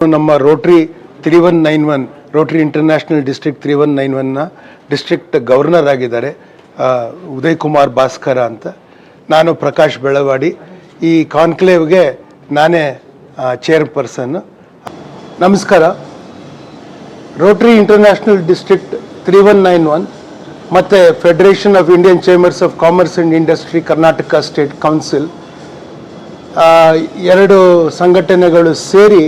ನಮ್ಮ Rotary 3191 Rotary International District 3191ನ district governor ಆಗಿದ್ದಾರೆ ಉದಯ್ ಕುಮಾರ್ ಭಾಸ್ಕರ ಅಂತ. ನಾನು ಪ್ರಕಾಶ್ ಬೆಳವಾಡಿ. ಈ ಕಾನ್ಕ್ಲೇವ್ಗೆ ನಾನೇ ಚೇರ್ಪರ್ಸನ್. ನಮಸ್ಕಾರ. ರೋಟರಿ ಇಂಟರ್ನ್ಯಾಷನಲ್ ಡಿಸ್ಟ್ರಿಕ್ಟ್ 3191 ಮತ್ತು federation of Indian chambers of commerce and industry Karnataka state council ಎರಡು ಸಂಘಟನೆಗಳು ಸೇರಿ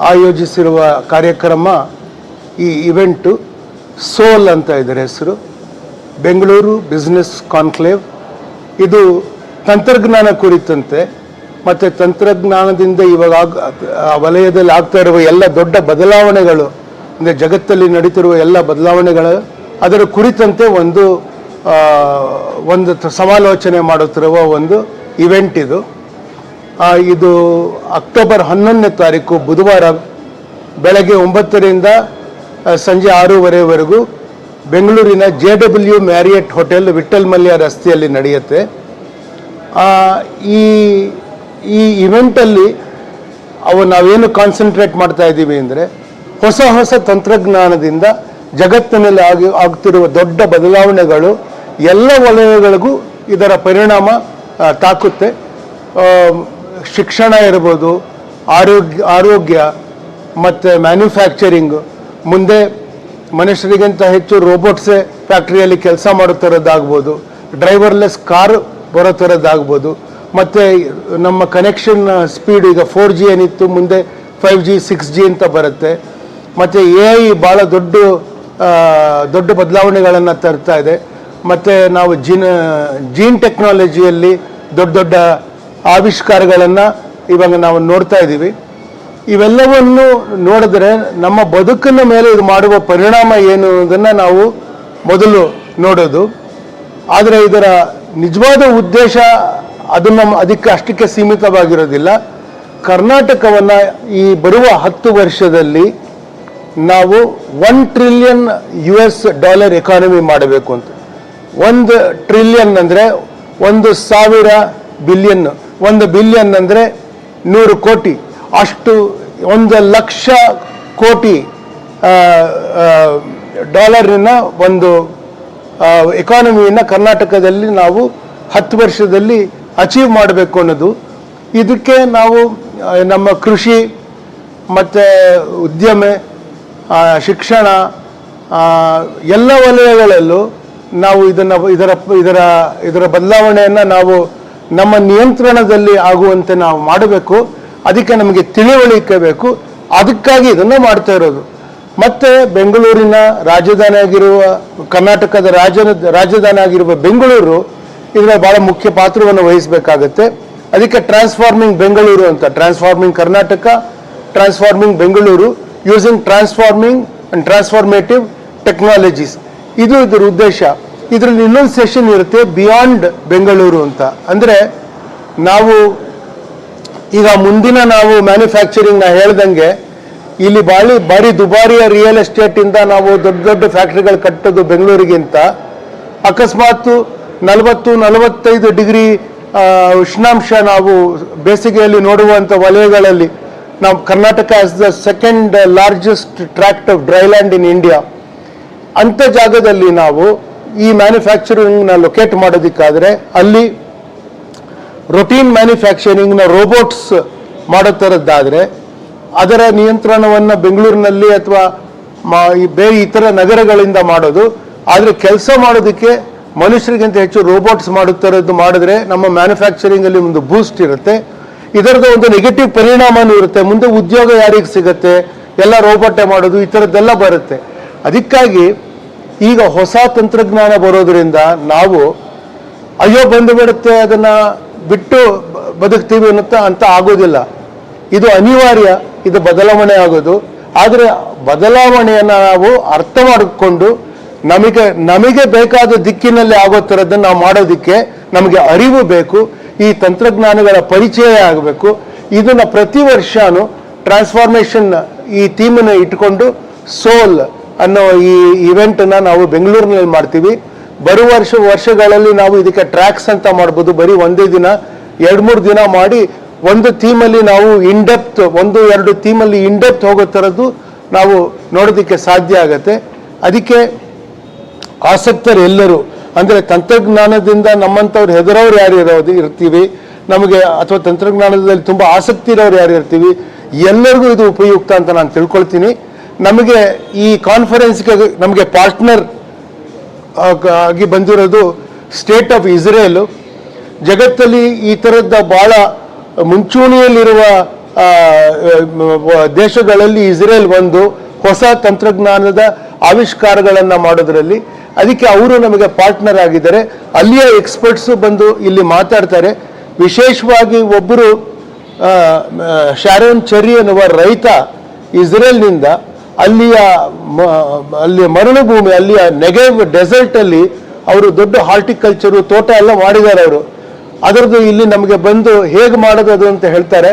ಆಯೋಜಿಸಿರುವ ಕಾರ್ಯಕ್ರಮ ಈ ಇವೆಂಟು ಸೋಲ್ ಅಂತ ಇದರ ಹೆಸರು, ಬೆಂಗಳೂರು ಬಿಸ್ನೆಸ್ ಕಾನ್ಕ್ಲೇವ್. ಇದು ತಂತ್ರಜ್ಞಾನ ಕುರಿತಂತೆ ಮತ್ತು ತಂತ್ರಜ್ಞಾನದಿಂದ ಇವಾಗ ವಲಯದಲ್ಲಿ ಆಗ್ತಾ ಇರುವ ಎಲ್ಲ ದೊಡ್ಡ ಬದಲಾವಣೆಗಳು, ಅಂದರೆ ಜಗತ್ತಲ್ಲಿ ನಡೀತಿರುವ ಎಲ್ಲ ಬದಲಾವಣೆಗಳು ಅದರ ಕುರಿತಂತೆ ಒಂದು ಸಮಾಲೋಚನೆ ಮಾಡುತ್ತಿರುವ ಒಂದು ಇವೆಂಟ್ ಇದು. ಇದು ಅಕ್ಟೋಬರ್ 11ನೇ ತಾರೀಕು ಬುಧವಾರ ಬೆಳಗ್ಗೆ 9ರಿಂದ ಸಂಜೆ 6:30ವರೆಗೂ ಬೆಂಗಳೂರಿನ JW Marriott hotel Vittal Mallya ರಸ್ತೆಯಲ್ಲಿ ನಡೆಯುತ್ತೆ. ಈ ಇವೆಂಟಲ್ಲಿ ನಾವೇನು ಕಾನ್ಸಂಟ್ರೇಟ್ ಮಾಡ್ತಾ ಇದ್ದೀವಿ ಅಂದರೆ ಹೊಸ ತಂತ್ರಜ್ಞಾನದಿಂದ ಜಗತ್ತಿನಲ್ಲಿ ಆಗ್ತಿರುವ ದೊಡ್ಡ ಬದಲಾವಣೆಗಳು ಎಲ್ಲ ವಲಯಗಳಿಗೂ ಇದರ ಪರಿಣಾಮ ತಾಕುತ್ತೆ. ಶಿಕ್ಷಣ ಇರ್ಬೋದು, ಆರೋಗ್ಯ ಮತ್ತು ಮ್ಯಾನುಫ್ಯಾಕ್ಚರಿಂಗ್, ಮುಂದೆ ಮನುಷ್ಯರಿಗಿಂತ ಹೆಚ್ಚು ರೋಬೋಟ್ಸೇ ಫ್ಯಾಕ್ಟ್ರಿಯಲ್ಲಿ ಕೆಲಸ ಮಾಡುತ್ತಿರೋದಾಗ್ಬೋದು, ಡ್ರೈವರ್ಲೆಸ್ ಕಾರ್ ಬರೋ ಥರದ್ದಾಗ್ಬೋದು, ಮತ್ತು ನಮ್ಮ ಕನೆಕ್ಷನ್ ಸ್ಪೀಡ್ ಈಗ 4G ಏನಿತ್ತು ಮುಂದೆ 5G 6G ಅಂತ ಬರುತ್ತೆ. ಮತ್ತು AI ಭಾಳ ದೊಡ್ಡ ಬದಲಾವಣೆಗಳನ್ನು ತರ್ತಾ ಇದೆ. ಮತ್ತು ನಾವು ಜೀನ್ ಟೆಕ್ನಾಲಜಿಯಲ್ಲಿ ದೊಡ್ಡ ಆವಿಷ್ಕಾರಗಳನ್ನು ಇವಾಗ ನಾವು ನೋಡ್ತಾ ಇದ್ದೀವಿ. ಇವೆಲ್ಲವನ್ನು ನೋಡಿದ್ರೆ ನಮ್ಮ ಬದುಕಿನ ಮೇಲೆ ಇದು ಮಾಡುವ ಪರಿಣಾಮ ಏನು ಅನ್ನೋದನ್ನು ನಾವು ಮೊದಲು ನೋಡೋದು. ಆದರೆ ಇದರ ನಿಜವಾದ ಉದ್ದೇಶ ಅದಕ್ಕೆ ಸೀಮಿತವಾಗಿರೋದಿಲ್ಲ. ಕರ್ನಾಟಕವನ್ನು ಈ ಬರುವ 10 ವರ್ಷದಲ್ಲಿ ನಾವು $1 ಟ್ರಿಲಿಯನ್ ಎಕಾನಮಿ ಮಾಡಬೇಕು ಅಂತ. 1 ಟ್ರಿಲಿಯನ್ ಅಂದರೆ 1,000 ಬಿಲಿಯನ್, 1 ಬಿಲಿಯನ್ ಅಂದರೆ 100 ಕೋಟಿ, ಅಷ್ಟು 1,00,000 ಕೋಟಿ ಡಾಲರಿನ ಒಂದು ಎಕಾನಮಿಯನ್ನು ಕರ್ನಾಟಕದಲ್ಲಿ ನಾವು 10 ವರ್ಷದಲ್ಲಿ ಅಚೀವ್ ಮಾಡಬೇಕು ಅನ್ನೋದು. ಇದಕ್ಕೆ ನಾವು ನಮ್ಮ ಕೃಷಿ ಮತ್ತು ಉದ್ಯಮ, ಶಿಕ್ಷಣ, ಎಲ್ಲ ವಲಯಗಳಲ್ಲೂ ನಾವು ಇದರ ಬದಲಾವಣೆಯನ್ನು ನಾವು ನಮ್ಮ ನಿಯಂತ್ರಣದಲ್ಲಿ ಆಗುವಂತೆ ನಾವು ಮಾಡಬೇಕು. ಅದಕ್ಕೆ ನಮಗೆ ತಿಳಿವಳಿಕೆ ಬೇಕು. ಅದಕ್ಕಾಗಿ ಇದನ್ನು ಮಾಡ್ತಾ ಇರೋದು. ಮತ್ತು ಬೆಂಗಳೂರಿನ ರಾಜಧಾನಿ ಆಗಿರುವ, ಕರ್ನಾಟಕದ ರಾಜಧಾನಿ ಆಗಿರುವ ಬೆಂಗಳೂರು ಇದರ ಭಾಳ ಮುಖ್ಯ ಪಾತ್ರವನ್ನು ವಹಿಸಬೇಕಾಗತ್ತೆ. ಅದಕ್ಕೆ ಟ್ರಾನ್ಸ್ಫಾರ್ಮಿಂಗ್ ಬೆಂಗಳೂರು ಅಂತ, transforming Karnataka, transforming Bengaluru using transforming and transformative technologies, ಇದು ಇದರ ಉದ್ದೇಶ. ಇದರಲ್ಲಿ ಇನ್ನೊಂದು ಸೆಷನ್ ಇರುತ್ತೆ, ಬಿಯಾಂಡ್ ಬೆಂಗಳೂರು ಅಂತ. ಅಂದರೆ ನಾವು ಈಗ ಮುಂದಿನ ನಾವು ಮ್ಯಾನುಫ್ಯಾಕ್ಚರಿಂಗ್ ಹೇಳ್ದಂಗೆ ಇಲ್ಲಿ ಭಾರಿ ದುಬಾರಿಯ ರಿಯಲ್ ಎಸ್ಟೇಟಿಂದ ನಾವು ದೊಡ್ಡ ಫ್ಯಾಕ್ಟ್ರಿಗಳು ಕಟ್ಟೋದು ಬೆಂಗಳೂರಿಗಿಂತ ಅಕಸ್ಮಾತ್ 40-45 ಡಿಗ್ರಿ ಉಷ್ಣಾಂಶ ನಾವು ಬೇಸಿಗೆಯಲ್ಲಿ ನೋಡುವಂಥ ವಲಯಗಳಲ್ಲಿ ನಾವು Karnataka as the second largest tract of dry land in India. ಅಂಥ ಜಾಗದಲ್ಲಿ ನಾವು ಈ ಮ್ಯಾನುಫ್ಯಾಕ್ಚರಿಂಗ್ನ ಲೊಕೇಟ್ ಮಾಡೋದಕ್ಕಾದರೆ ಅಲ್ಲಿ ರೊಟೀನ್ ಮ್ಯಾನುಫ್ಯಾಕ್ಚರಿಂಗ್ನ ರೋಬೋಟ್ಸ್ ಮಾಡೋ ಥರದ್ದಾದರೆ ಅದರ ನಿಯಂತ್ರಣವನ್ನು ಬೆಂಗಳೂರಿನಲ್ಲಿ ಅಥವಾ ಬೇರೆ ಇತರ ನಗರಗಳಿಂದ ಮಾಡೋದು. ಆದರೆ ಕೆಲಸ ಮಾಡೋದಕ್ಕೆ ಮನುಷ್ಯರಿಗಿಂತ ಹೆಚ್ಚು ರೋಬೋಟ್ಸ್ ಮಾಡುತ್ತಿರೋದು ಮಾಡಿದ್ರೆ ನಮ್ಮ ಮ್ಯಾನುಫ್ಯಾಕ್ಚರಿಂಗಲ್ಲಿ ಒಂದು ಬೂಸ್ಟ್ ಇರುತ್ತೆ. ಇದರದ ಒಂದು ನೆಗೆಟಿವ್ ಪರಿಣಾಮನೂ ಇರುತ್ತೆ. ಮುಂದೆ ಉದ್ಯೋಗ ಯಾರಿಗೆ ಸಿಗುತ್ತೆ? ಎಲ್ಲ ರೋಬೋಟೇ ಮಾಡೋದು, ಈ ಥರದ್ದೆಲ್ಲ ಬರುತ್ತೆ. ಅದಕ್ಕಾಗಿ ಈಗ ಹೊಸ ತಂತ್ರಜ್ಞಾನ ಬರೋದ್ರಿಂದ ನಾವು ಅಯ್ಯೋ ಬಂದುಬಿಡುತ್ತೆ ಅದನ್ನು ಬಿಟ್ಟು ಬದುಕ್ತೀವಿ ಅಂತ ಆಗೋದಿಲ್ಲ. ಇದು ಅನಿವಾರ್ಯ, ಇದು ಬದಲಾವಣೆ ಆಗೋದು. ಆದರೆ ಬದಲಾವಣೆಯನ್ನು ನಾವು ಅರ್ಥ ಮಾಡಿಕೊಂಡು ನಮಗೆ ಬೇಕಾದ ದಿಕ್ಕಿನಲ್ಲಿ ಆಗೋ ಥರದ್ದನ್ನು ನಾವು ಮಾಡೋದಕ್ಕೆ ನಮಗೆ ಅರಿವು ಬೇಕು. ಈ ತಂತ್ರಜ್ಞಾನಗಳ ಪರಿಚಯ ಆಗಬೇಕು. ಇದನ್ನು ಪ್ರತಿ ವರ್ಷನೂ ಟ್ರಾನ್ಸ್ಫಾರ್ಮೇಷನ್ ಈ ಥೀಮನ್ನು ಇಟ್ಕೊಂಡು ಸೋಲ್ ಅನ್ನೋ ಈ ಇವೆಂಟನ್ನು ನಾವು ಬೆಂಗಳೂರಿನಲ್ಲಿ ಮಾಡ್ತೀವಿ. ವರ್ಷಗಳಲ್ಲಿ ನಾವು ಇದಕ್ಕೆ ಟ್ರ್ಯಾಕ್ಸ್ ಅಂತ ಮಾಡ್ಬೋದು. ಬರೀ ಒಂದೇ ದಿನ 2-3 ದಿನ ಮಾಡಿ ಒಂದು ಥೀಮಲ್ಲಿ ನಾವು ಇನ್ಡೆಪ್ತ್ 1-2 ಥೀಮಲ್ಲಿ ಇನ್ಡೆಪ್ತ್ ಹೋಗೋ ಥರದ್ದು ನಾವು ನೋಡೋದಕ್ಕೆ ಸಾಧ್ಯ ಆಗುತ್ತೆ. ಅದಕ್ಕೆ ಆಸಕ್ತರು ಎಲ್ಲರೂ, ಅಂದರೆ ತಂತ್ರಜ್ಞಾನದಿಂದ ನಮ್ಮಂಥವ್ರು ಹೆದರೋರು ಯಾರು ಇರ್ತೀವಿ, ನಮಗೆ ಅಥವಾ ತಂತ್ರಜ್ಞಾನದಲ್ಲಿ ತುಂಬ ಆಸಕ್ತಿ ಇರೋರು ಯಾರು ಇರ್ತೀವಿ, ಎಲ್ಲರಿಗೂ ಇದು ಉಪಯುಕ್ತ ಅಂತ ನಾನು ತಿಳ್ಕೊಳ್ತೀನಿ. ನಮಗೆ ಈ ಕಾನ್ಫರೆನ್ಸ್ಗೆ ನಮಗೆ ಪಾರ್ಟ್ನರ್ ಆಗಿ ಬಂದಿರೋದು ಸ್ಟೇಟ್ ಆಫ್ ಇಸ್ರೇಲು. ಜಗತ್ತಲ್ಲಿ ಈ ಥರದ ಭಾಳ ಮುಂಚೂಣಿಯಲ್ಲಿರುವ ದೇಶಗಳಲ್ಲಿ ಇಸ್ರೇಲ್ ಒಂದು ಹೊಸ ತಂತ್ರಜ್ಞಾನದ ಆವಿಷ್ಕಾರಗಳನ್ನು ಮಾಡೋದರಲ್ಲಿ. ಅದಕ್ಕೆ ಅವರು ನಮಗೆ ಪಾರ್ಟ್ನರ್ ಆಗಿದ್ದಾರೆ. ಅಲ್ಲಿಯ ಎಕ್ಸ್ಪರ್ಟ್ಸು ಬಂದು ಇಲ್ಲಿ ಮಾತಾಡ್ತಾರೆ. ವಿಶೇಷವಾಗಿ ಒಬ್ಬರು ಶಾರೋನ್ ಚೆರ್ರಿ ಎನ್ನುವ ರೈತ ಇಸ್ರೇಲ್ನಿಂದ ಅಲ್ಲಿಯ ಮರಳುಭೂಮಿ, ಅಲ್ಲಿಯ ನೆಗೆವ್ ಡೆಸರ್ಟಲ್ಲಿ ಅವರು ದೊಡ್ಡ ಹಾರ್ಟಿಕಲ್ಚರು ತೋಟ ಎಲ್ಲ ಮಾಡಿದ್ದಾರೆ ಅವರು. ಅದರದ್ದು ಇಲ್ಲಿ ನಮಗೆ ಬಂದು ಹೇಗೆ ಮಾಡೋದು ಅದು ಅಂತ ಹೇಳ್ತಾರೆ.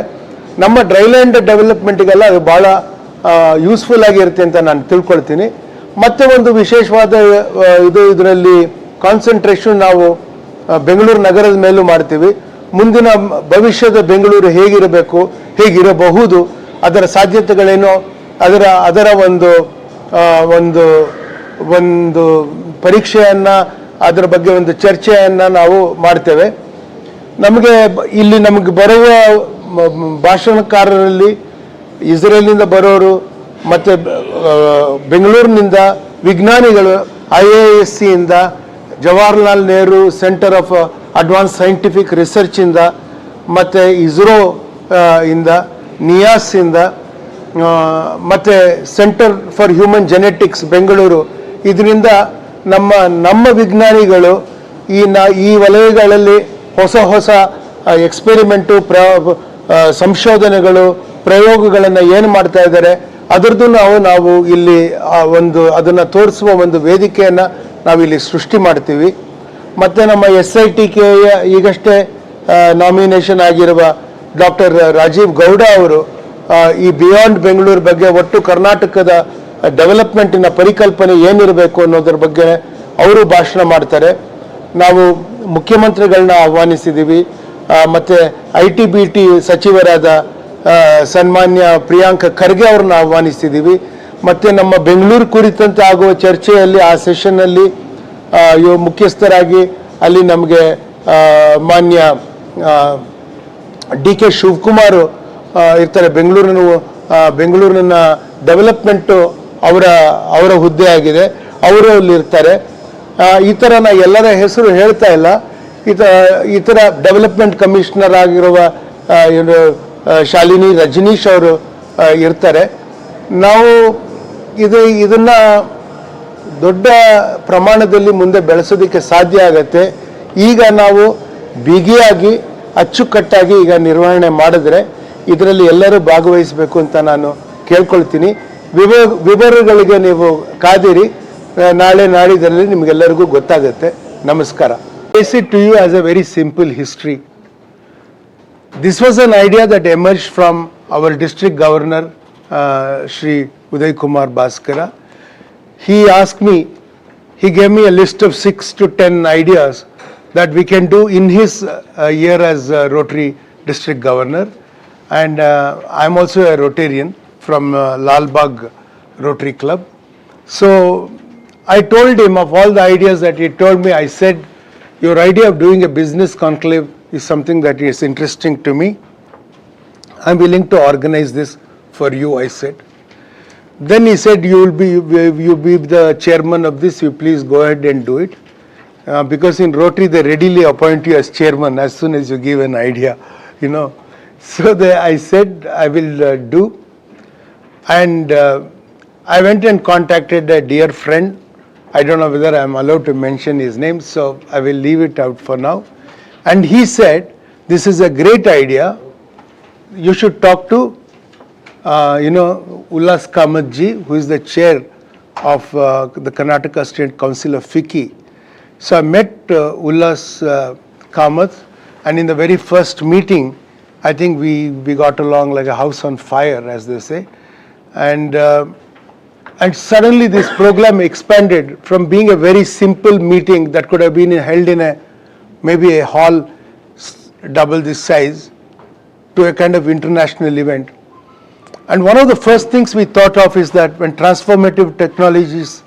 ನಮ್ಮ ಡ್ರೈಲ್ಯಾಂಡ್ ಡೆವಲಪ್ಮೆಂಟಿಗೆಲ್ಲ ಅದು ಭಾಳ ಯೂಸ್ಫುಲ್ ಆಗಿರುತ್ತೆ ಅಂತ ನಾನು ತಿಳ್ಕೊಳ್ತೀನಿ. ಮತ್ತೆ ಒಂದು ವಿಶೇಷವಾದ ಇದರಲ್ಲಿ ಕಾನ್ಸಂಟ್ರೇಷನ್ ನಾವು ಬೆಂಗಳೂರು ನಗರದ ಮೇಲೂ ಮಾಡ್ತೀವಿ. ಮುಂದಿನ ಭವಿಷ್ಯದ ಬೆಂಗಳೂರು ಹೇಗಿರಬೇಕು, ಹೇಗಿರಬಹುದು, ಅದರ ಸಾಧ್ಯತೆಗಳೇನು, ಅದರ ಒಂದು ಒಂದು ಒಂದು ಪರೀಕ್ಷೆಯನ್ನು, ಅದರ ಬಗ್ಗೆ ಒಂದು ಚರ್ಚೆಯನ್ನು ನಾವು ಮಾಡ್ತೇವೆ. ನಮಗೆ ಬರುವ ಭಾಷಣಕಾರರಲ್ಲಿ ಇಸ್ರೇಲಿಂದ ಬರೋರು, ಮತ್ತು ಬೆಂಗಳೂರಿನಿಂದ ವಿಜ್ಞಾನಿಗಳು, IISc Jawaharlal Nehru centre of advance scientific ರಿಸರ್ಚಿಂದ, ಮತ್ತು ಇಸ್ರೋ ಇಂದ, ನಿಯಾಸಿಂದ, ಮತ್ತು centre for human genetics Bengaluru, ಇದರಿಂದ ನಮ್ಮ ವಿಜ್ಞಾನಿಗಳು ಈ ವಲಯಗಳಲ್ಲಿ ಹೊಸ ಎಕ್ಸ್ಪೆರಿಮೆಂಟು, ಸಂಶೋಧನೆಗಳು, ಪ್ರಯೋಗಗಳನ್ನು ಏನು ಮಾಡ್ತಾ ಇದ್ದಾರೆ ಅದರದ್ದು ನಾವು ಇಲ್ಲಿ ಅದನ್ನು ತೋರಿಸುವ ಒಂದು ವೇದಿಕೆಯನ್ನು ನಾವಿಲ್ಲಿ ಸೃಷ್ಟಿ ಮಾಡ್ತೀವಿ. ಮತ್ತು ನಮ್ಮ SITK ಈಗಷ್ಟೇ ನಾಮಿನೇಷನ್ ಆಗಿರುವ ಡಾಕ್ಟರ್ ರಾಜೀವ್ ಗೌಡ ಅವರು ಈ ಬಿಯಾಂಡ್ ಬೆಂಗಳೂರು ಬಗ್ಗೆ, ಒಟ್ಟು ಕರ್ನಾಟಕದ ಡೆವಲಪ್ಮೆಂಟಿನ ಪರಿಕಲ್ಪನೆ ಏನಿರಬೇಕು ಅನ್ನೋದ್ರ ಬಗ್ಗೆ ಅವರು ಭಾಷಣ ಮಾಡ್ತಾರೆ. ನಾವು ಮುಖ್ಯಮಂತ್ರಿಗಳನ್ನ ಆಹ್ವಾನಿಸಿದ್ದೀವಿ, ಮತ್ತು IT-BT ಸಚಿವರಾದ ಸನ್ಮಾನ್ಯ ಪ್ರಿಯಾಂಕ್ ಖರ್ಗೆ ಅವ್ರನ್ನ ಆಹ್ವಾನಿಸಿದ್ದೀವಿ. ಮತ್ತು ನಮ್ಮ ಬೆಂಗಳೂರು ಕುರಿತಂತೆ ಆಗುವ ಚರ್ಚೆಯಲ್ಲಿ, ಆ ಸೆಷನ್ನಲ್ಲಿ ಮುಖ್ಯಸ್ಥರಾಗಿ ಅಲ್ಲಿ ನಮಗೆ ಮಾನ್ಯ DK ಶಿವಕುಮಾರ್ ಇರ್ತಾರೆ. ಬೆಂಗಳೂರಿನ ಡೆವಲಪ್ಮೆಂಟು ಅವರ ಹುದ್ದೆ ಆಗಿದೆ, ಅವರು ಅಲ್ಲಿ ಇರ್ತಾರೆ. ಈ ಥರ ನಾ ಎಲ್ಲರ ಹೆಸರು ಹೇಳ್ತಾ ಇಲ್ಲ. ಈ ಥರ ಡೆವಲಪ್ಮೆಂಟ್ ಕಮಿಷನರ್ ಆಗಿರುವ ಶಾಲಿನಿ ರಜನೀಶ್ ಅವರು ಇರ್ತಾರೆ. ನಾವು ಇದನ್ನು ದೊಡ್ಡ ಪ್ರಮಾಣದಲ್ಲಿ ಮುಂದೆ ಬೆಳೆಸೋದಕ್ಕೆ ಸಾಧ್ಯ ಆಗತ್ತೆ. ಈಗ ನಾವು ಬಿಗಿಯಾಗಿ ಅಚ್ಚುಕಟ್ಟಾಗಿ ಈಗ ನಿರ್ವಹಣೆ ಮಾಡಿದ್ರೆ ಇದರಲ್ಲಿ ಎಲ್ಲರೂ ಭಾಗವಹಿಸಬೇಕು ಅಂತ ನಾನು ಕೇಳ್ಕೊಳ್ತೀನಿ. ವಿವರಗಳಿಗೆ ನೀವು ಕಾದಿರಿ, ನಾಳೆ ನಾಡಿದ್ರಲ್ಲಿ ನಿಮಗೆಲ್ಲರಿಗೂ ಗೊತ್ತಾಗುತ್ತೆ. ನಮಸ್ಕಾರ. Place it to you as a very simple history. This was an idea that emerged from our district governor, Shri Uday Kumar Bhaskara. He asked me, he gave me a list of 6 to 10 ideas that we can do in his year as Rotary district governor. And I'm also a Rotarian from Lal Bagh Rotary Club. So I told him of all the ideas that he told me. I said, your idea of doing a business conclave is something that is interesting to me. I'm willing to organize this for you, I said. Then he said, you'll be the chairman of this, you please go ahead and do it. Because in Rotary they readily appoint you as chairman as soon as you give an idea, So I said I will do. And I went and contacted a dear friend. I don't know whether I'm allowed to mention his name, so I will leave it out for now. And he said, this is a great idea. You should talk to, Ullas Kamath ji, who is the chair of the Karnataka State Council of FICCI. So I met Ullas Kamath, and in the very first meeting, I think we got along like a house on fire, as they say. And suddenly this program expanded from being a very simple meeting that could have been held in maybe a hall double this size, to a kind of international event. And one of the first things we thought of is that when transformative technologies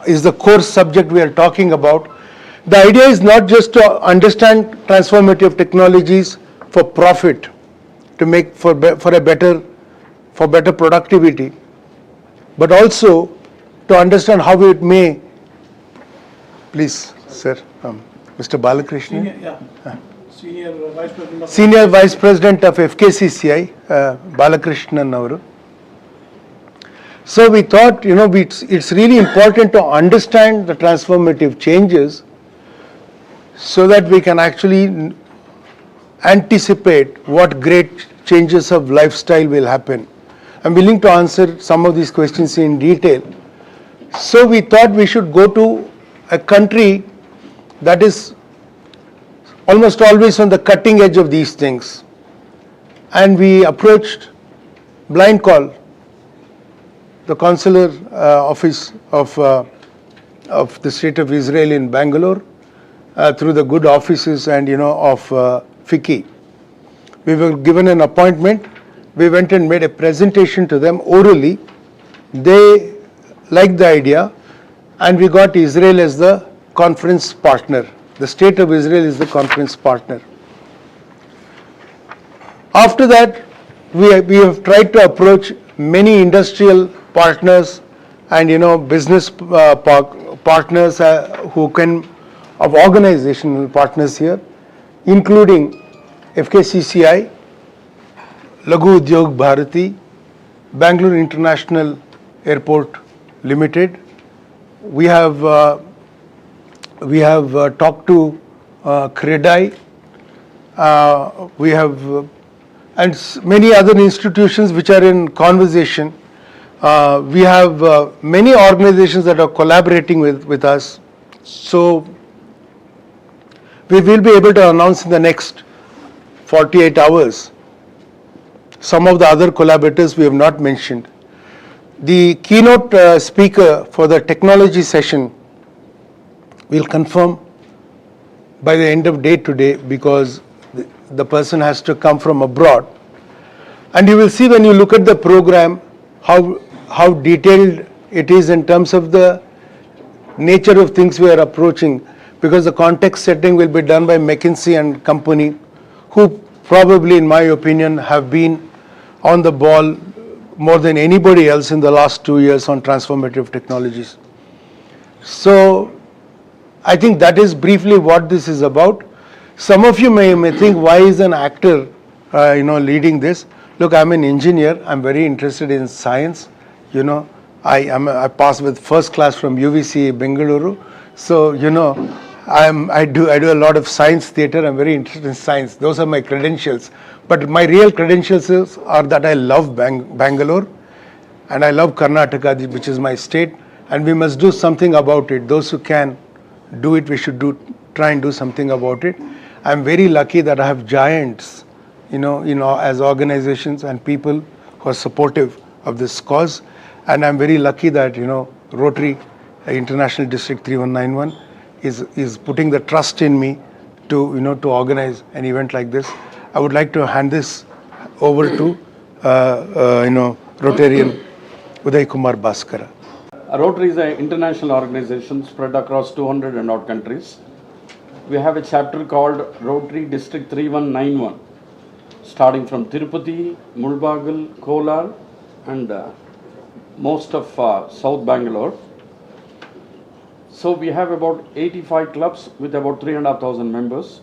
is the core subject we are talking about, the idea is not just to understand transformative technologies for profit, to make for better productivity, but also to understand how it may, please, sir, Mr. Balakrishnan. Senior Vice President of FICCI, Balakrishnan Navaru. So we thought, it's really important to understand the transformative changes so that we can actually anticipate what great changes of lifestyle will happen. I'm willing to answer some of these questions in detail. So we thought we should go to a country that is almost always on the cutting edge of these things. And we approached blind call the consular office of the State of Israel in Bangalore through the good offices and of FICCI. We were given an appointment. We went and made a presentation to them orally. They liked the idea, and we got Israel as the conference partner. The State of Israel is the conference partner. After that, we have tried to approach many industrial partners and business partners who can, of organizational partners here, including FICCI, Laghu Udyog Bharati, Bangalore International Airport Limited. We have talked to Credai. We have and many other institutions which are in conversation. We have many organizations that are collaborating with us. So we will be able to announce in the next 48 hours some of the other collaborators we have not mentioned. The keynote speaker for the technology session will confirm by the end of day today, because the person has to come from abroad. And you will see when you look at the program how detailed it is in terms of the nature of things we are approaching, because the context setting will be done by McKinsey and company, who probably, in my opinion, have been on the ball more than anybody else in the last 2 years on transformative technologies. So I think that is briefly what this is about. Some of you may think, why is an actor leading this? Look, I'm an engineer. I'm very interested in science. I passed with first class from UVC Bangaluru. So I do a lot of science theater. I'm very interested in science. Those are my credentials. But my real credentials are that I love Bangalore and I love Karnataka, which is my state, and we must do something about it. Those who can do it, we should try and do something about it. I'm very lucky that I have giants, as organizations and people who are supportive of this cause. And I'm very lucky that, Rotary International District 3191 is putting the trust in me to organize an event like this. I would like to hand this over to, Rotarian Uday Kumar Bhaskara. Rotary is an international organization spread across 200 and odd countries. We have a chapter called Rotary District 3191, starting from Tirupati, Mulbagal, Kolar, and most of South Bangalore. So we have about 85 clubs with about 3,500 members.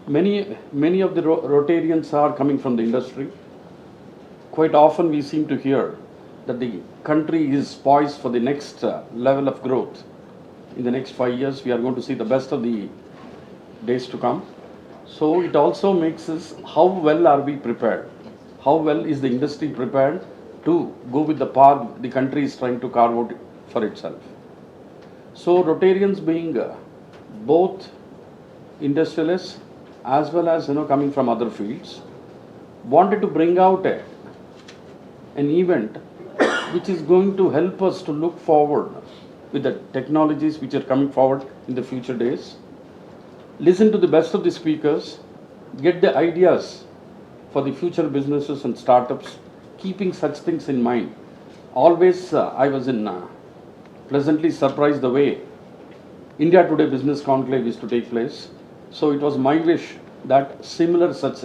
Many of the Rotarians are coming from the industry. Quite often we seem to hear that the country is poised for the next level of growth. In the next 5 years, we are going to see the best of the days to come. So it also makes us, how well are we prepared? How well is the industry prepared to go with the path the country is trying to carve out for itself? So Rotarians, being both industrialists as well as coming from other fields, wanted to bring out an event which is going to help us to look forward with the technologies which are coming forward in the future days, listen to the best of the speakers, get the ideas for the future businesses and startups, keeping such things in mind. Always I was pleasantly surprised the way India Today Business Conclave is to take place. So it was my wish that similar such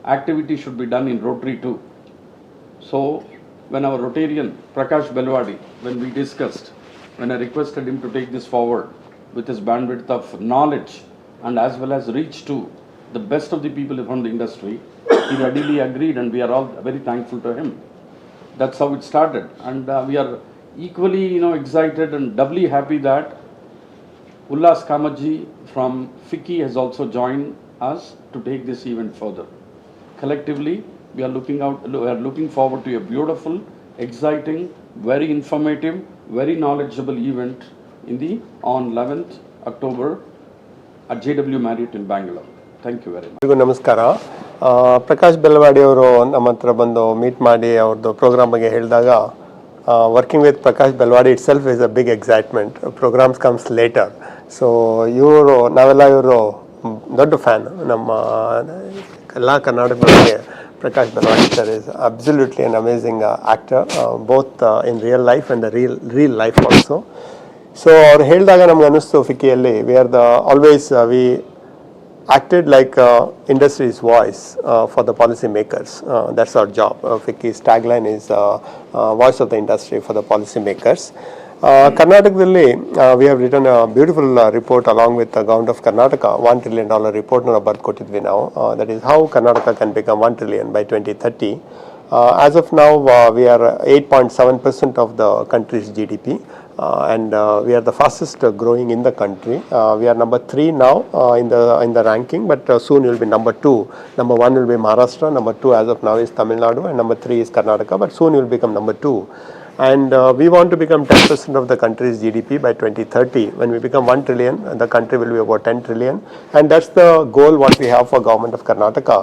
activity should be done in Rotary too. So when our Rotarian Prakash Belwadi, when I requested him to take this forward with his bandwidth of knowledge and as well as reach to the best of the people from the industry, he readily agreed, and we are all very thankful to him. That's how it started, and we are equally excited and doubly happy that Ullas Kamaji from FICCI has also joined us to take this event further. Collectively, we are looking forward to a beautiful, exciting, very informative, very knowledgeable event on 11th October at JW Marriot in Bangalore. Thank you very much. ನಮಸ್ಕಾರ. ಪ್ರಕಾಶ್ ಬೆಲ್ಲವಾಡಿ ಅವರು ನಮ್ಮ ಹತ್ರ ಬಂದು meet ಮಾಡಿ ಅವ್ರದ್ದು programme ಬಗ್ಗೆ ಹೇಳಿದಾಗ working with Prakash Belawadi itself is a big excitement. Programmes comes later. So ನಾವೆಲ್ಲ ಇವರು ದೊಡ್ಡ ಫ್ಯಾನ್. ನಮ್ಮ ಎಲ್ಲ ಕರ್ನಾಟಕದವರಿಗೆ Prakash Belawadi sir is absolutely an amazing actor, both in real life and the real life also. So ಅವ್ರು ಹೇಳಿದಾಗ ನಮ್ಗೆ ಅನ್ನಿಸ್ತು ಫಿಕ್ಕಿಯಲ್ಲಿ we acted like industry's voice for the policy makers. That's our job. FICCI's tagline is voice of the industry for the policy makers. Karnataka, we have written a beautiful report along with the government of Karnataka, $1 trillion report now. That is how Karnataka can become 1 trillion by 2030. As of now, we are 8.7% of the country's GDP. And we are the fastest growing in the country. We are number 3 now in the ranking, but soon we will be number 2. Number 1 will be Maharashtra, number 2 as of now is Tamil Nadu, and number 3 is Karnataka, but soon we will become number 2. And we want to become 10% of the country's GDP by 2030. When we become 1 trillion, the country will be about 10 trillion. And that's the goal what we have for government of Karnataka.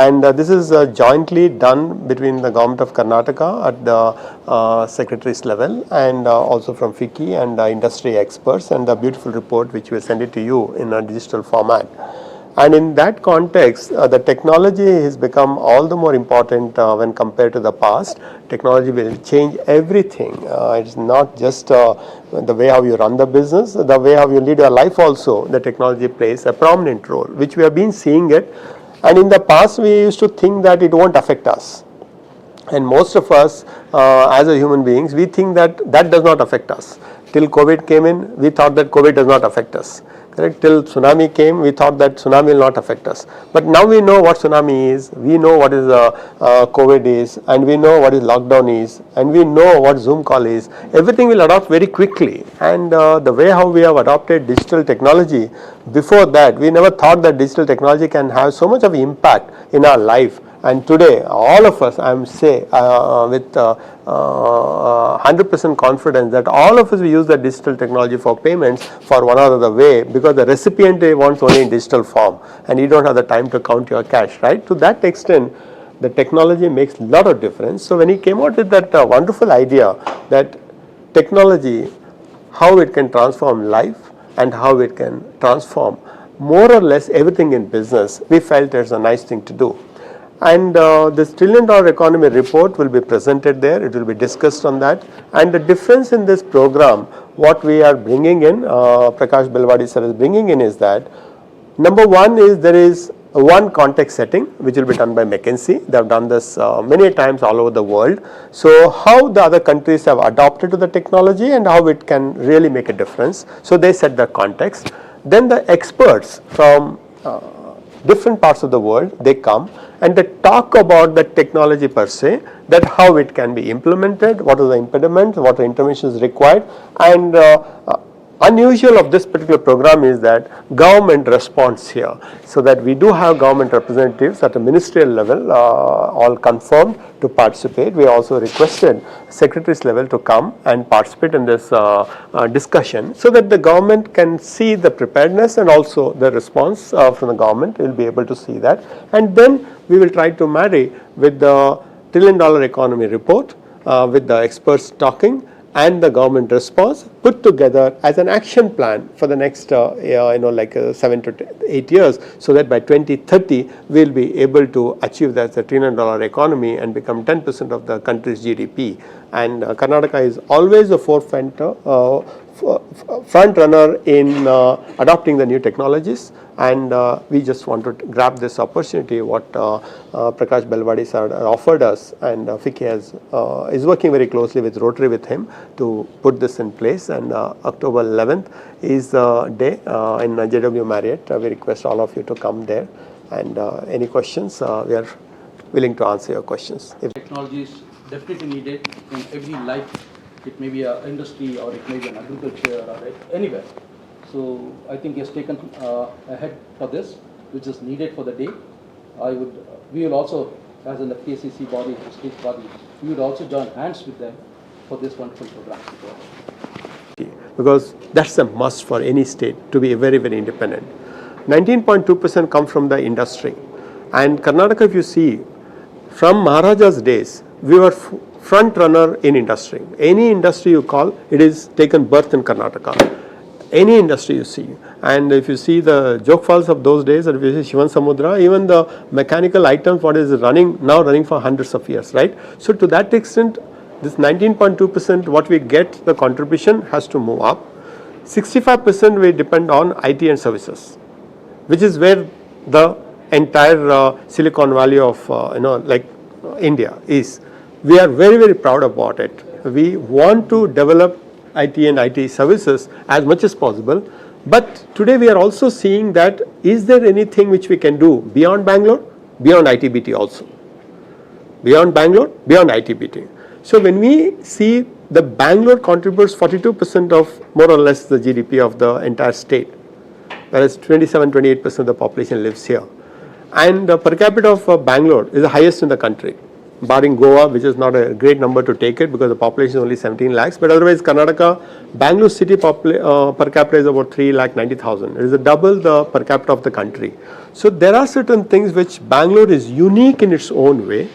And this is jointly done between the government of Karnataka at the secretaries level and also from FICCI and industry experts, and the beautiful report which we send it to you in a digital format. And in that context, the technology has become all the more important when compared to the past. Technology will change everything. It's not just the way how you run the business, the way how you lead your life also. The technology plays a prominent role, which we have been seeing it. And in the past, we used to think that it won't affect us. And most of us, as a human beings, we think that does not affect us. Till COVID came in, we thought that COVID does not affect us. Correct? Till tsunami came, we thought that tsunami will not affect us. But now we know what tsunami is, we know what is COVID is, and we know what is lockdown is, and we know what Zoom call is. Everything will adopt very quickly. And the way how we have adopted digital technology, before that, we never thought that digital technology can have so much of impact in our life. And today, all of us, I am say with 100% confidence that all of us will use the digital technology for payments for one or other way, because the recipient wants only in digital form, and you don't have the time to count your cash, right? To that extent, the technology makes a lot of difference. So when he came out with that wonderful idea that technology, how it can transform life and how it can transform more or less everything in business, we felt it's a nice thing to do. And this $1 trillion economy report will be presented there. It will be discussed on that. And the difference in this program, what we are bringing in, Prakash Belwadi sir is bringing in, is that number one is there is one context setting which will be done by McKinsey. They have done this many times all over the world. So how the other countries have adopted to the technology and how it can really make a difference. So they set the context. Then the experts from different parts of the world, they come and they talk about the technology per se, that how it can be implemented, what are the impediments, what are interventions required. And unusual of this particular program is that government responds here, so that we do have government representatives at a ministerial level, all confirmed to participate. We also requested secretaries level to come and participate in this discussion, so that the government can see the preparedness and also the response from the government. We will be able to see that, and then we will try to marry with the $1 trillion economy report with the experts talking, and the government response put together as an action plan for the next 7 to 8 years, so that by 2030 we'll be able to achieve that $1 trillion economy and become 10% of the country's GDP. And Karnataka is always the forefront front runner in adopting the new technologies, and we just want to grab this opportunity what Prakash Belwadi sir offered us, and FICCI is working very closely with Rotary with him to put this in place. And October 11th is the day in JW Marriot. We request all of you to come there, and any questions, we are willing to answer your questions. Technology is definitely needed in every life. It may be an industry, or it may be an agriculture, or anywhere. So I think he has taken ahead for this, which is needed for the day. We will also, as an FICCI body, state body, we would also join hands with them for this wonderful program. Because that's a must for any state to be very, very independent. 19.2% come from the industry, and Karnataka, if you see, from Maharaja's days, we were front runner in industry. Any industry you call, it is taken birth in Karnataka. Any industry you see, and if you see the joke falls of those days, or if you see Shivan Samudra, even the mechanical items what is running for hundreds of years, right? So to that extent, this 19.2% what we get, the contribution has to move up. 65% we depend on IT and services, which is where the entire Silicon Valley of India is. We are very, very proud about it. We want to develop IT and IT services as much as possible, but today we are also seeing that is there anything which we can do beyond Bangalore, beyond ITBT also, beyond Bangalore, beyond ITBT. So when we see the Bangalore contributes 42% of more or less the GDP of the entire state, whereas 27-28% of the population lives here, and the per capita of Bangalore is the highest in the country, barring Goa, which is not a great number to take it because the population is only 17 lakhs, but otherwise Karnataka, Bangalore city per capita is about 3,90,000. It is double the per capita of the country. So there are certain things which Bangalore is unique in its own way,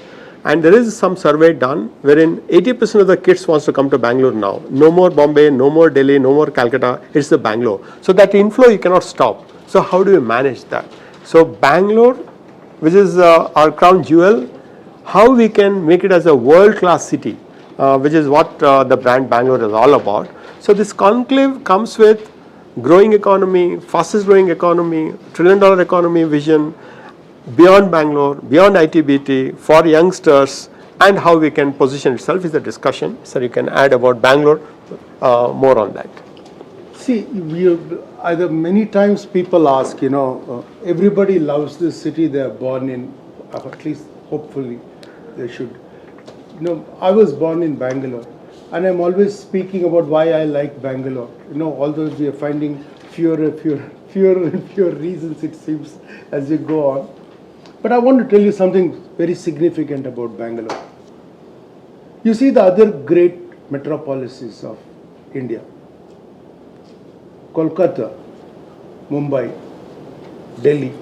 and there is some survey done wherein 80% of the kids wants to come to Bangalore now. No more Bombay, no more Delhi, no more Calcutta, it's the Bangalore. So that inflow you cannot stop. So how do you manage that? So Bangalore, which is our crown jewel, how we can make it as a world-class city, which is what the brand Bangalore is all about. So this conclave comes with growing economy, fastest growing economy, $1 trillion economy vision, beyond Bangalore, beyond ITBT, for youngsters, and how we can position itself is the discussion. So you can add about Bangalore more on that. See, either many times people ask, everybody loves this city they are born in, at least hopefully they should. I was born in Bangalore, and I'm always speaking about why I like Bangalore. Although we are finding fewer and fewer reasons, it seems, as we go on. But I want to tell you something very significant about Bangalore. You see the other great metropolises of India, Kolkata, Mumbai, Delhi,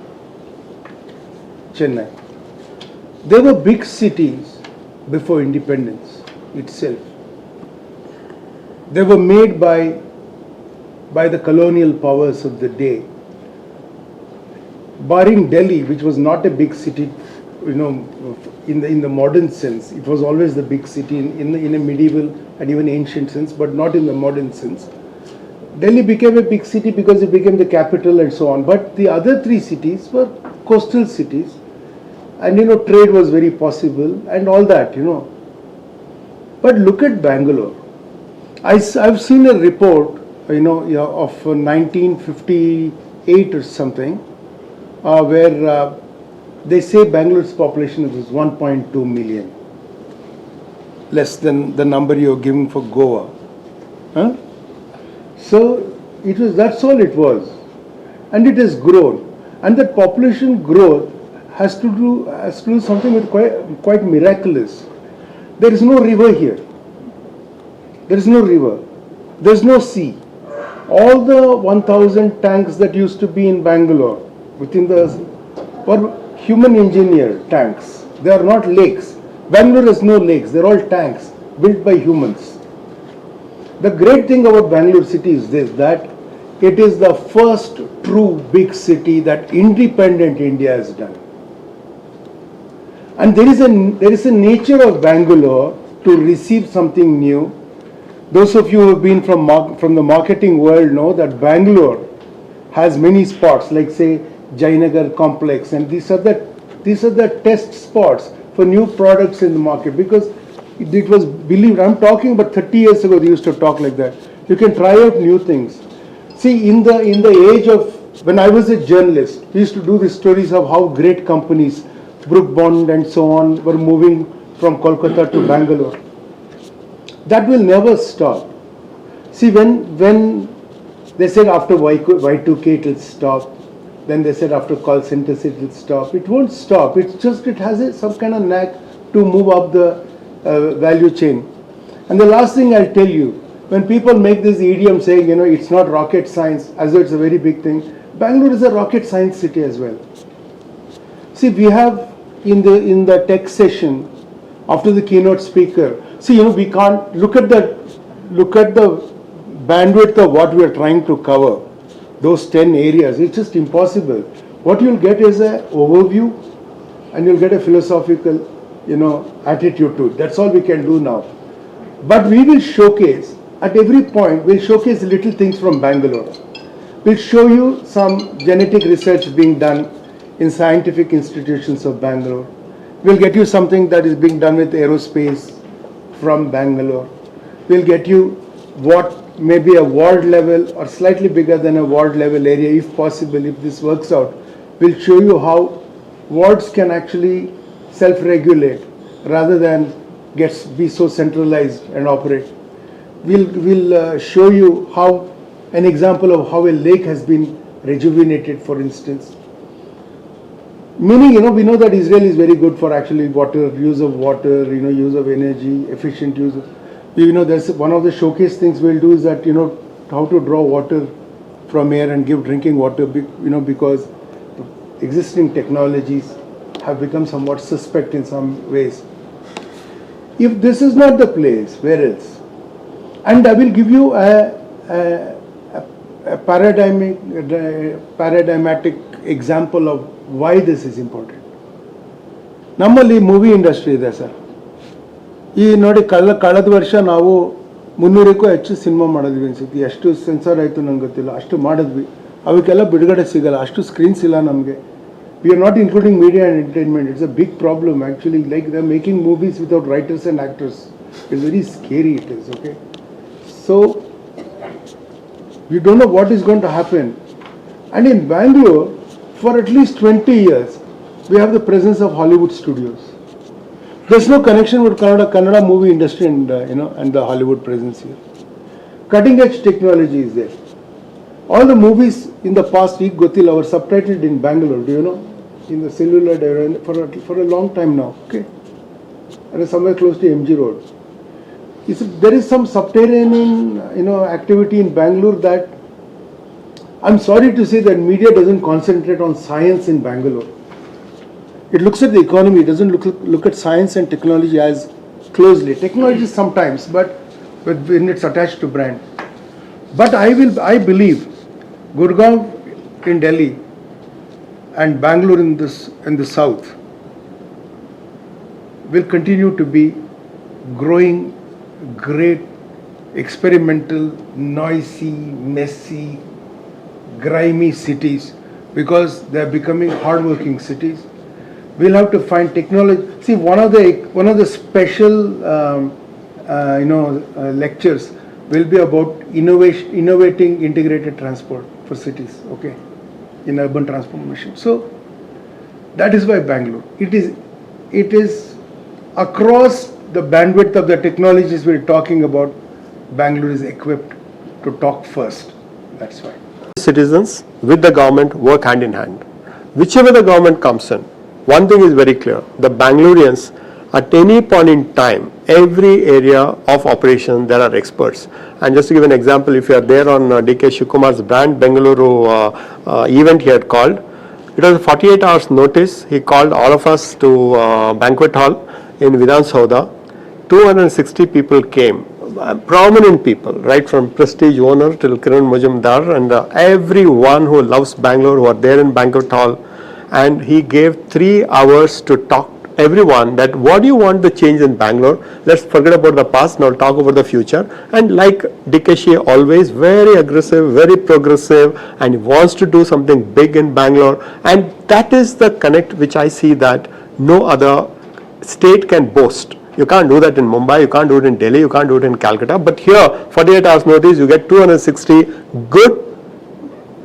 Chennai. They were big cities before independence itself. They were made by the colonial powers of the day. Barring Delhi, which was not a big city, in the modern sense, it was always the big city in a medieval and even ancient sense, but not in the modern sense. Delhi became a big city because it became the capital and so on. But the other three cities were coastal cities, and trade was very possible and all that. But look at Bangalore. I've seen a report, of 1958 or something, where they say Bangalore's population is 1.2 million, less than the number you're giving for Goa. So that's all it was, and it has grown, and that population growth has to do something with quite miraculous. There is no river here. There is no river. There is no sea. All the 1,000 tanks that used to be in Bangalore were human engineered tanks. They are not lakes. Bangalore has no lakes. They're all tanks built by humans. The great thing about Bangalore city is this, that it is the first true big city that independent India has done. And there is a nature of Bangalore to receive something new. Those of you who have been from the marketing world know that Bangalore has many spots, like say Jainagar complex, and these are the test spots for new products in the market, because it was believed, I'm talking about 30 years ago they used to talk like that. You can try out new things. See, in the age of, when I was a journalist, we used to do the stories of how great companies, Brook Bond and so on, were moving from Kolkata to Bangalore. That will never stop. See, when they said after Y2K it will stop, then they said after call centers it will stop. It won't stop. It's just it has some kind of knack to move up the value chain. And the last thing I'll tell you, when people make this idiom saying, you know, it's not rocket science, as though it's a very big thing, Bangalore is a rocket science city as well. See, we have in the tech session, after the keynote speaker, see, you know, we can't look at the bandwidth of what we are trying to cover, those 10 areas. It's just impossible. What you'll get is an overview, and you'll get a philosophical, you know, attitude to it. That's all we can do now. But we will showcase, at every point, we'll showcase little things from Bangalore. We'll show you some genetic research being done in scientific institutions of Bangalore. We'll get you something that is being done with aerospace from Bangalore. We'll get you what may be a ward level or slightly bigger than a ward level area, if possible, if this works out. We'll show you how wards can actually self-regulate rather than be so centralized and operate. We'll show you how an example of how a lake has been rejuvenated, for instance. Meaning, you know, we know that Israel is very good for actually use of water, you know, use of energy, efficient use of, you know, there's one of the showcase things we'll do is that, you know, how to draw water from air and give drinking water, you know, because existing technologies have become somewhat suspect in some ways. If this is not the place, where else? And I will give you a paradigmatic example of why this is important. ನಮ್ಮಲ್ಲಿ movie industry ಇದೆ sir. ಈ ನೋಡಿ ಕಳೆದ ವರ್ಷ ನಾವು 300ಕ್ಕೂ ಹೆಚ್ಚು cinema ಮಾಡಿದ್ವಿ ಅನ್ಸುತ್ತೆ. ಎಷ್ಟು ಸೆನ್ಸಾರ್ ಆಯಿತು ನಂಗೆ ಗೊತ್ತಿಲ್ಲ, ಅಷ್ಟು ಮಾಡಿದ್ವಿ. ಅವಕ್ಕೆಲ್ಲ ಬಿಡುಗಡೆ ಸಿಗಲ್ಲ, ಅಷ್ಟು ಸ್ಕ್ರೀನ್ಸ್ ಇಲ್ಲ ನಮಗೆ. We are not including media and entertainment. It's a big problem actually. Like they're making movies without writers and actors. It's very scary, it is, okay? So, we don't know what is going to happen. And in Bangalore, for at least 20 years, we have the presence of Hollywood studios. There's no connection with Kannada movie industry and and the Hollywood presence here. Cutting edge technology is there. All the movies in the past week, Gothil, were subtitled in Bangalore. Do you know? In the cellular for a long time now. Okay, and somewhere close to MG Road. There is some subterranean, activity in Bangalore that I'm sorry to say that media doesn't concentrate on science in Bangalore. It looks at the economy. It doesn't look at science and technology as closely. Technology sometimes, but when it's attached to brand. But I believe Gurgaon in Delhi and Bangalore in the south will continue to be growing, great, experimental, noisy, messy, grimy cities, because they are becoming hardworking cities. We'll have to find technology. See, one of the special lectures will be about innovating integrated transport for cities, okay, in urban transformation. So that is why Bangalore. It is across the bandwidth of the technologies we're talking about. Bangalore is equipped to talk first. That's why. Citizens with the government work hand in hand. Whichever the government comes in, one thing is very clear: the Bangaloreans, at any point in time, every area of operation, there are experts. And just to give an example, if you are there on DK Shivkumar's brand Bangaluru event he had called, it was 48 hours notice. He called all of us to banquet hall in Vidhan Soudha. 260 people came prominent people, right from Prestige owner till Kiran Majumdar and everyone who loves Bangalore who are there in banquet hall. And he gave 3 hours to talk to everyone that what do you want the change in Bangalore? Let's forget about the past, now talk about the future. And like DKC always, very aggressive, very progressive, and he wants to do something big in Bangalore. And that is the connect which I see that no other state can boast. You can't do that in Mumbai, you can't do it in Delhi, you can't do it in Calcutta. But here, 48 hours notice, you get 260 good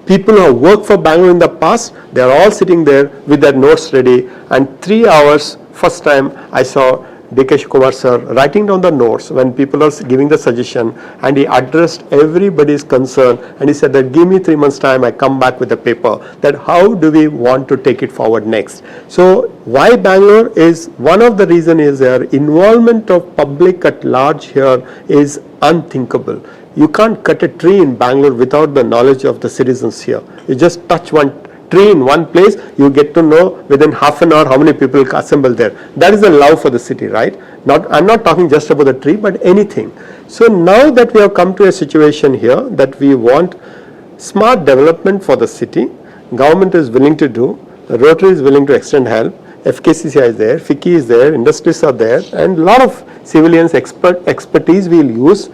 people who have worked for Bangalore in the past. They are all sitting there with their notes ready. And 3 hours, first time I saw DK Kumar sir writing down the notes when people are giving the suggestion, and he addressed everybody's concern, and he said that give me 3 months time, I come back with a paper that how do we want to take it forward next. So why Bangalore is one of the reason is their involvement of public at large here is unthinkable. You can't cut a tree in Bangalore without the knowledge of the citizens here. You just touch one tree in one place, you get to know within half an hour how many people assemble there. That is the love for the city, right? I'm not talking just about the tree, but anything. So now that we have come to a situation here that we want smart development for the city, government is willing to do, the Rotary is willing to extend help, FICCI is there, FICCI is there, industries are there, and a lot of civilians expertise we will use.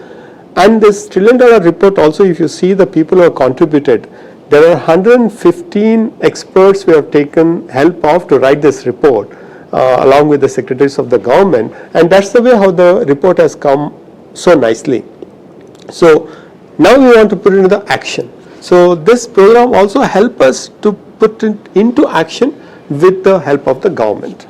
And this $1 trillion report also, if you see the people who have contributed, there are 115 experts we have taken help of to write this report along with the secretaries of the government, and that's the way how the report has come so nicely. So now we want to put it into the action. So this program also help us to put it into action with the help of the government.